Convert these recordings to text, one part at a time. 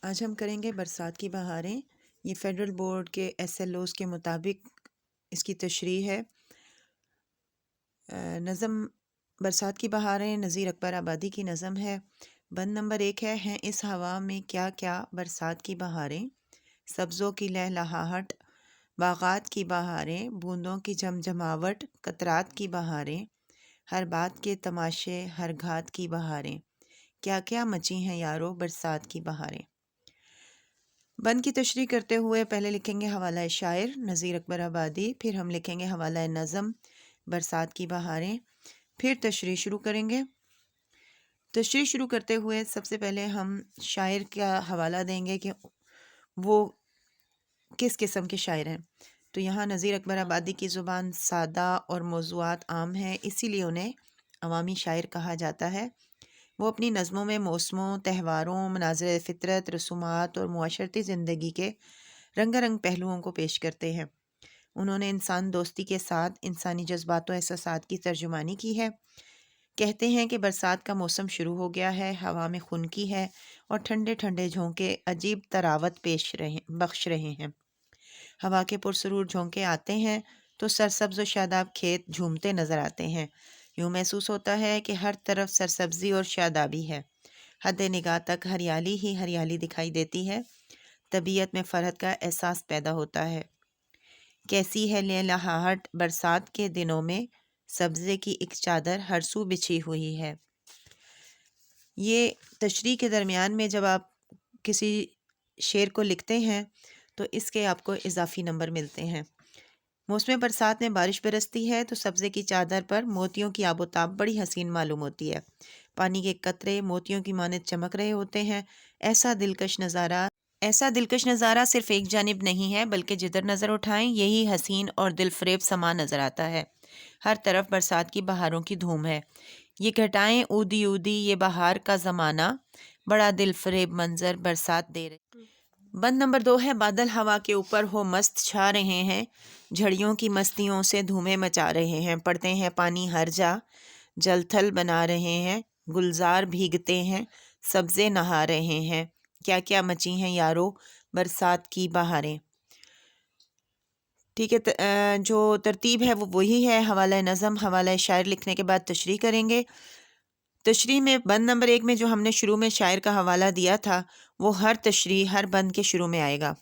آج ہم کریں گے برسات کی بہاریں۔ یہ فیڈرل بورڈ کے SLOs کے مطابق اس کی تشریح ہے۔ نظم برسات کی بہاریں نذیر اکبر آبادی کی نظم ہے۔ بند نمبر 1 ہے ہیں اس ہوا میں کیا کیا برسات کی بہاریں، سبزوں کی لہلہاہٹ، باغات کی بہاریں، بوندوں کی جھمجھماہٹ، قطرات کی بہاریں، ہر بات کے تماشے، ہر گھات کی بہاریں، کیا کیا مچی ہیں یارو برسات کی بہاریں۔ بند کی تشریح کرتے ہوئے پہلے لکھیں گے حوالہ شاعر نذیر اکبر آبادی، پھر ہم لکھیں گے حوالہ نظم برسات کی بہاریں، پھر تشریح شروع کریں گے۔ تشریح شروع کرتے ہوئے سب سے پہلے ہم شاعر کا حوالہ دیں گے کہ وہ کس قسم کے شاعر ہیں۔ تو یہاں نذیر اکبر آبادی کی زبان سادہ اور موضوعات عام ہیں، اسی لیے انہیں عوامی شاعر کہا جاتا ہے۔ وہ اپنی نظموں میں موسموں، تہواروں، مناظر فطرت، رسومات اور معاشرتی زندگی کے رنگا رنگ پہلوؤں کو پیش کرتے ہیں۔ انہوں نے انسان دوستی کے ساتھ انسانی جذبات و احساسات کی ترجمانی کی ہے۔ کہتے ہیں کہ برسات کا موسم شروع ہو گیا ہے، ہوا میں خنکی ہے اور ٹھنڈے ٹھنڈے جھونکے عجیب طراوت بخش رہے ہیں۔ ہوا کے پرسرور جھونکے آتے ہیں تو سرسبز و شاداب کھیت جھومتے نظر آتے ہیں۔ یوں محسوس ہوتا ہے کہ ہر طرف سرسبزی اور شادابی ہے، حد نگاہ تک ہریالی ہی ہریالی دکھائی دیتی ہے۔ طبیعت میں فرحت کا احساس پیدا ہوتا ہے۔ کیسی ہے لہلہاہٹ برسات کے دنوں میں، سبزے کی ایک چادر ہر سو بچھی ہوئی ہے۔ یہ تشریح کے درمیان میں جب آپ کسی شعر کو لکھتے ہیں تو اس کے آپ کو اضافی نمبر ملتے ہیں۔ موسم برسات میں بارش برستی ہے تو سبزے کی چادر پر موتیوں کی آب و تاب بڑی حسین معلوم ہوتی ہے۔ پانی کے قطرے موتیوں کی مانند چمک رہے ہوتے ہیں۔ ایسا دلکش نظارہ صرف ایک جانب نہیں ہے بلکہ جدھر نظر اٹھائیں یہی حسین اور دل فریب سما نظر آتا ہے۔ ہر طرف برسات کی بہاروں کی دھوم ہے۔ یہ گھٹائیں اودی اودی، یہ بہار کا زمانہ، بڑا دل فریب منظر برسات دے رہے۔ بند نمبر 2 ہے بادل ہوا کے اوپر ہو مست چھا رہے ہیں، جھڑیوں کی مستیوں سے دھومیں مچا رہے ہیں، پڑتے ہیں پانی ہر جا، جل تھل بنا رہے ہیں، گلزار بھیگتے ہیں، سبزے نہا رہے ہیں، کیا کیا مچی ہیں یارو برسات کی بہاریں۔ ٹھیک ہے، جو ترتیب ہے وہ وہی ہے، حوالہ نظم حوالہ شاعر لکھنے کے بعد تشریح کریں گے۔ تشریح میں بند نمبر 1 میں جو ہم نے شروع میں شاعر کا حوالہ دیا تھا وہ ہر تشریح ہر بند کے شروع میں آئے گا۔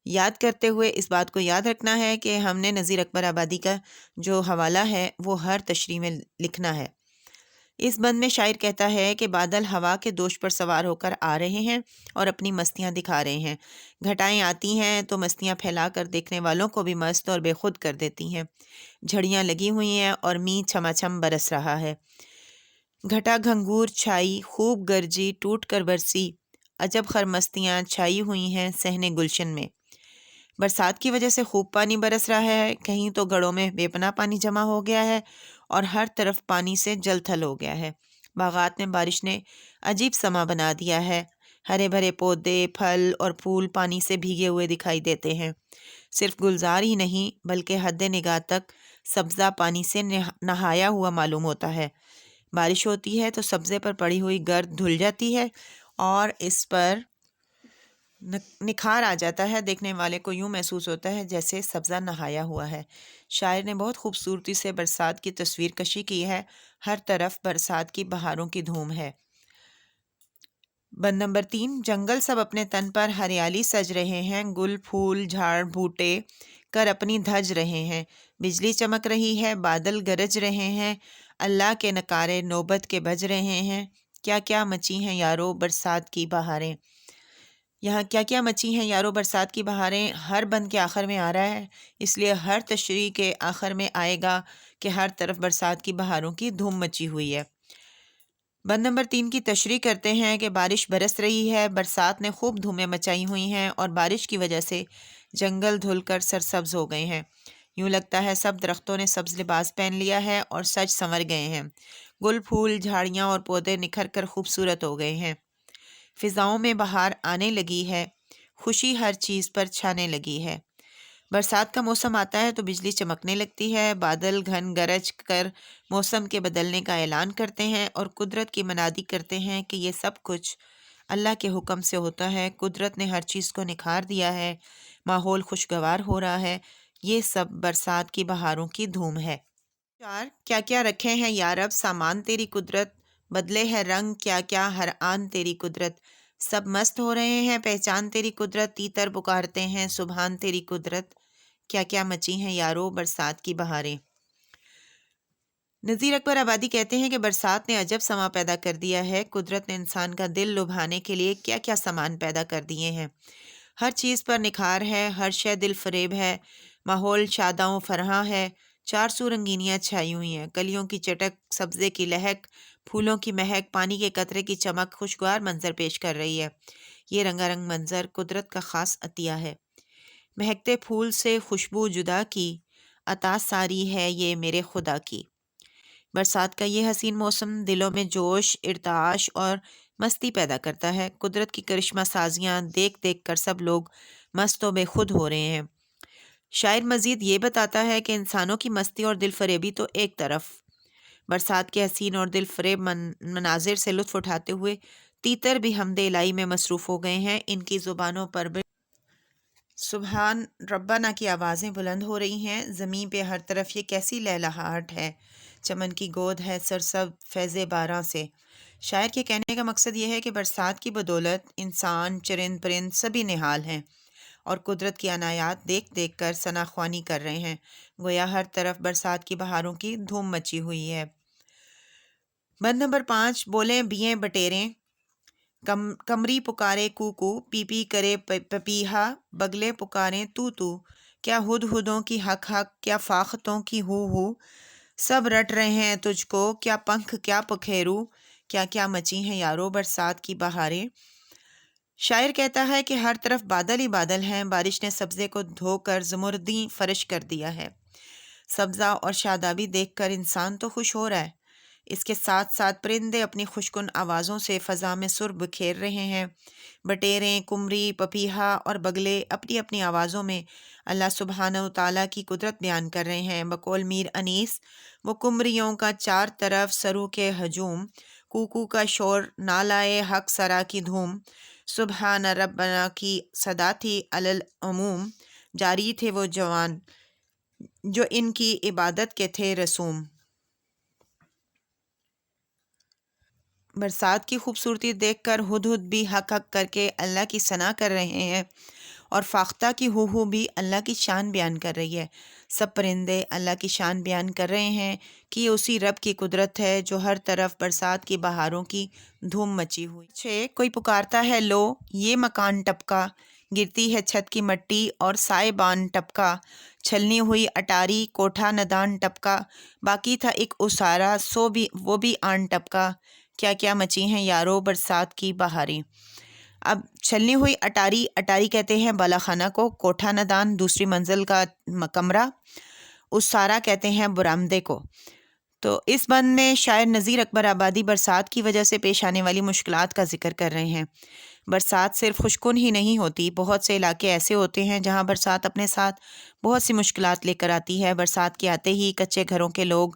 یاد کرتے ہوئے اس بات کو یاد رکھنا ہے کہ ہم نے نذیر اکبر آبادی کا جو حوالہ ہے وہ ہر تشریح میں لکھنا ہے۔ اس بند میں شاعر کہتا ہے کہ بادل ہوا کے دوش پر سوار ہو کر آ رہے ہیں اور اپنی مستیاں دکھا رہے ہیں۔ گھٹائیں آتی ہیں تو مستیاں پھیلا کر دیکھنے والوں کو بھی مست اور بے خود کر دیتی ہیں۔ جھڑیاں لگی ہوئی ہیں اور می چھما چھم برس رہا ہے۔ گھٹا گھنگور چھائی خوب گرجی ٹوٹ کر برسی، عجب خرمستیاں چھائی ہوئی ہیں صحن گلشن میں۔ برسات کی وجہ سے خوب پانی برس رہا ہے، کہیں تو گڑوں میں بے پناہ پانی جمع ہو گیا ہے اور ہر طرف پانی سے جل تھل ہو گیا ہے۔ باغات میں بارش نے عجیب سما بنا دیا ہے، ہرے بھرے پودے پھل اور پھول پانی سے بھیگے ہوئے دکھائی دیتے ہیں۔ صرف گلزار ہی نہیں بلکہ حد نگاہ تک سبزہ پانی سے نہایا ہوا معلوم ہوتا ہے۔ بارش ہوتی ہے تو سبزے پر پڑی ہوئی گرد دھل جاتی ہے اور اس پر نکھار آ جاتا ہے، دیکھنے والے کو یوں محسوس ہوتا ہے جیسے سبزہ نہایا ہوا ہے۔ شاعر نے بہت خوبصورتی سے برسات کی تصویر کشی کی ہے، ہر طرف برسات کی بہاروں کی دھوم ہے۔ بند نمبر 3 جنگل سب اپنے تن پر ہریالی سج رہے ہیں، گل پھول جھاڑ بوٹے کر اپنی دھج رہے ہیں، بجلی چمک رہی ہے، بادل گرج رہے ہیں، اللہ کے نکارے نوبت کے بج رہے ہیں، کیا کیا مچی ہیں یارو برسات کی بہاریں۔ یہاں کیا کیا مچی ہیں یارو برسات کی بہاریں ہر بند کے آخر میں آ رہا ہے، اس لیے ہر تشریح کے آخر میں آئے گا کہ ہر طرف برسات کی بہاروں کی دھوم مچی ہوئی ہے۔ بند نمبر 3 کی تشریح کرتے ہیں کہ بارش برس رہی ہے، برسات نے خوب دھومیں مچائی ہوئی ہیں اور بارش کی وجہ سے جنگل دھل کر سرسبز ہو گئے ہیں۔ یوں لگتا ہے سب درختوں نے سبز لباس پہن لیا ہے اور سج سنور گئے ہیں۔ گل پھول جھاڑیاں اور پودے نکھر کر خوبصورت ہو گئے ہیں۔ فضاؤں میں بہار آنے لگی ہے، خوشی ہر چیز پر چھانے لگی ہے۔ برسات کا موسم آتا ہے تو بجلی چمکنے لگتی ہے، بادل گھن گرج کر موسم کے بدلنے کا اعلان کرتے ہیں اور قدرت کی منادی کرتے ہیں کہ یہ سب کچھ اللہ کے حکم سے ہوتا ہے۔ قدرت نے ہر چیز کو نکھار دیا ہے، ماحول خوشگوار ہو رہا ہے۔ یہ سب برسات کی بہاروں کی دھوم ہے۔ 4 کیا کیا رکھے ہیں یا رب سامان تیری قدرت، بدلے ہے رنگ کیا کیا ہر آن تیری قدرت، سب مست ہو رہے ہیں پہچان تیری قدرت، تیتر پکارتے ہیں سبحان تیری قدرت، کیا کیا مچی ہیں یارو برسات کی بہاریں۔ نذیر اکبر آبادی کہتے ہیں کہ برسات نے عجب سما پیدا کر دیا ہے، قدرت نے انسان کا دل لبھانے کے لیے کیا کیا سامان پیدا کر دیے ہیں۔ ہر چیز پر نکھار ہے، ہر شے دل فریب ہے، ماحول شاداں و فرحاں ہے، چار سو رنگینیاں چھائی ہوئی ہیں، کلیوں کی چٹک، سبزے کی لہک، پھولوں کی مہک، پانی کے قطرے کی چمک خوشگوار منظر پیش کر رہی ہے۔ یہ رنگا رنگ منظر قدرت کا خاص عطیہ ہے۔ مہکتے پھول سے خوشبو جدا کی، عطا ساری ہے یہ میرے خدا کی۔ برسات کا یہ حسین موسم دلوں میں جوش، ارتعاش اور مستی پیدا کرتا ہے۔ قدرت کی کرشمہ سازیاں دیکھ دیکھ کر سب لوگ مست و بے خود ہو رہے ہیں۔ شاعر مزید یہ بتاتا ہے کہ انسانوں کی مستی اور دل فریبی تو ایک طرف، برسات کے حسین اور دل فریب مناظر سے لطف اٹھاتے ہوئے تیتر بھی حمد الہی میں مصروف ہو گئے ہیں۔ ان کی زبانوں پر بھی سبحان ربنا کی آوازیں بلند ہو رہی ہیں۔ زمین پہ ہر طرف یہ کیسی لہلہاہٹ ہے، چمن کی گود ہے سرسبز فیض باراں سے۔ شاعر کے کہنے کا مقصد یہ ہے کہ برسات کی بدولت انسان، چرند پرند سبھی نہال ہیں اور قدرت کی عنایات دیکھ دیکھ کر ثنا خوانی کر رہے ہیں، گویا ہر طرف برسات کی بہاروں کی دھوم مچی ہوئی ہے۔ بند نمبر 5 بولیں بییں بٹیریں، کمری پکارے کو کو، پی پی کرے پپیہا، بگلے پکاریں تو تو، کیا ہد ہدوں کی حق حق، کیا فاختوں کی ہو، سب رٹ رہے ہیں تجھ کو، کیا پنکھ کیا پکھیرو، کیا کیا مچی ہیں یارو برسات کی بہاریں۔ شاعر کہتا ہے کہ ہر طرف بادل ہی بادل ہیں، بارش نے سبزے کو دھو کر زمردی فرش کر دیا ہے۔ سبزہ اور شادابی دیکھ کر انسان تو خوش ہو رہا ہے، اس کے ساتھ ساتھ پرندے اپنی خوشکن آوازوں سے فضا میں سر بکھیر رہے ہیں۔ بٹیریں، کمری، پپیہا اور بگلے اپنی اپنی آوازوں میں اللہ سبحانہ وتعالیٰ کی قدرت بیان کر رہے ہیں۔ بقول میر انیس، وہ کمریوں کا چار طرف سرو کے ہجوم، کوکو کا شور، نالائے حق سرا کی دھوم، سبحان ربنا کی صدا تھی علی العموم، جاری تھے وہ جوان جو ان کی عبادت کے تھے رسوم۔ برسات کی خوبصورتی دیکھ کر ہدہد بھی حق حق کر کے اللہ کی ثنا کر رہے ہیں اور فاختہ کی ہو بھی اللہ کی شان بیان کر رہی ہے۔ سب پرندے اللہ کی شان بیان کر رہے ہیں کہ یہ اسی رب کی قدرت ہے جو ہر طرف برسات کی بہاروں کی دھوم مچی ہوئی۔ 6 کوئی پکارتا ہے لو یہ مکان ٹپکا، گرتی ہے چھت کی مٹی اور سائے بان ٹپکا، چھلنی ہوئی اٹاری کوٹھا ندان ٹپکا، باقی تھا ایک اسارا سو بھی وہ بھی آن ٹپکا، کیا کیا مچی ہیں یارو برسات کی بہاریں۔ اب چھلنی ہوئی اٹاری، اٹاری کہتے ہیں بالا خانہ کو، کوٹھا ندان دوسری منزل کا کمرہ، اسارا کہتے ہیں برآمدے کو۔ تو اس بند میں شاعر نذیر اکبر آبادی برسات کی وجہ سے پیش آنے والی مشکلات کا ذکر کر رہے ہیں۔ برسات صرف خوشکن ہی نہیں ہوتی، بہت سے علاقے ایسے ہوتے ہیں جہاں برسات اپنے ساتھ بہت سی مشکلات لے کر آتی ہے۔ برسات کے آتے ہی کچے گھروں کے لوگ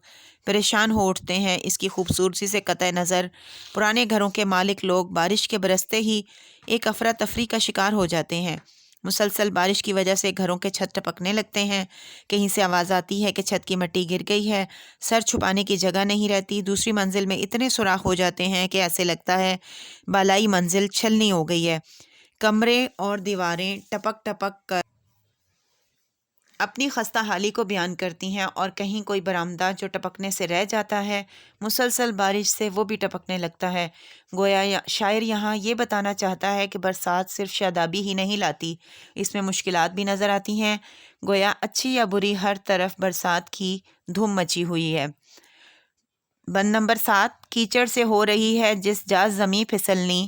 پریشان ہو اٹھتے ہیں، اس کی خوبصورتی سے قطع نظر پرانے گھروں کے مالک لوگ بارش کے برستے ہی ایک افراتفری کا شکار ہو جاتے ہیں۔ مسلسل بارش کی وجہ سے گھروں کے چھت ٹپکنے لگتے ہیں، کہیں سے آواز آتی ہے کہ چھت کی مٹی گر گئی ہے، سر چھپانے کی جگہ نہیں رہتی، دوسری منزل میں اتنے سوراخ ہو جاتے ہیں کہ ایسے لگتا ہے بالائی منزل چھلنی ہو گئی ہے۔ کمرے اور دیواریں ٹپک ٹپک کر اپنی خستہ حالی کو بیان کرتی ہیں، اور کہیں کوئی برآمدہ جو ٹپکنے سے رہ جاتا ہے، مسلسل بارش سے وہ بھی ٹپکنے لگتا ہے۔ گویا شاعر یہاں یہ بتانا چاہتا ہے کہ برسات صرف شادابی ہی نہیں لاتی، اس میں مشکلات بھی نظر آتی ہیں، گویا اچھی یا بری ہر طرف برسات کی دھوم مچی ہوئی ہے۔ بند نمبر 7 کیچڑ سے ہو رہی ہے جس جا زمیں پھسلنی،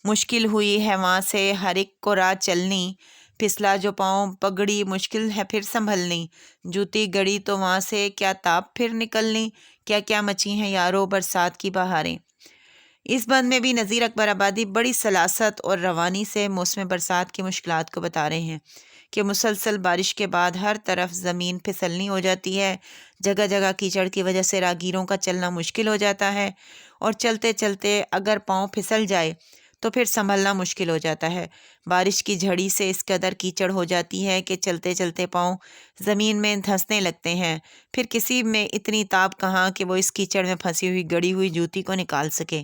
مشکل ہوئی ہے وہاں سے ہر ایک کو راہ چلنی، پھسلا جو پاؤں پگڑی مشکل ہے پھر سنبھلنی، جوتی گڑی تو وہاں سے کیا تاپ پھر نکلنی، کیا کیا مچی ہیں یارو برسات کی بہاریں۔ اس بند میں بھی نذیر اکبر آبادی بڑی سلاست اور روانی سے موسم برسات کی مشکلات کو بتا رہے ہیں کہ مسلسل بارش کے بعد ہر طرف زمین پھسلنی ہو جاتی ہے، جگہ جگہ کیچڑ کی وجہ سے راہگیروں کا چلنا مشکل ہو جاتا ہے، اور چلتے چلتے اگر پاؤں پھسل جائے تو پھر سنبھلنا مشکل ہو جاتا ہے۔ بارش کی جھڑی سے اس قدر کیچڑ ہو جاتی ہے کہ چلتے چلتے پاؤں زمین میں دھنسنے لگتے ہیں۔ پھر کسی میں اتنی تاب کہاں کہ وہ اس کیچڑ میں پھنسی ہوئی گڑی ہوئی جوتی کو نکال سکے۔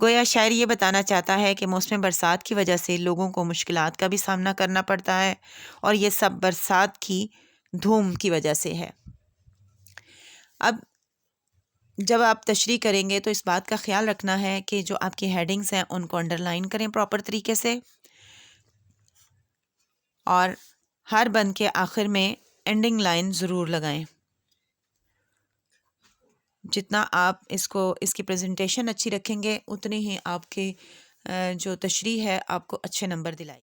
گویا شاعر یہ بتانا چاہتا ہے کہ موسم برسات کی وجہ سے لوگوں کو مشکلات کا بھی سامنا کرنا پڑتا ہے، اور یہ سب برسات کی دھوم کی وجہ سے ہے۔ اب جب آپ تشریح کریں گے تو اس بات کا خیال رکھنا ہے کہ جو آپ کی ہیڈنگز ہیں ان کو انڈر لائن کریں پراپر طریقے سے، اور ہر بند کے آخر میں اینڈنگ لائن ضرور لگائیں۔ جتنا آپ اس کی پریزنٹیشن اچھی رکھیں گے اتنی ہی آپ کی جو تشریح ہے آپ کو اچھے نمبر دلائے۔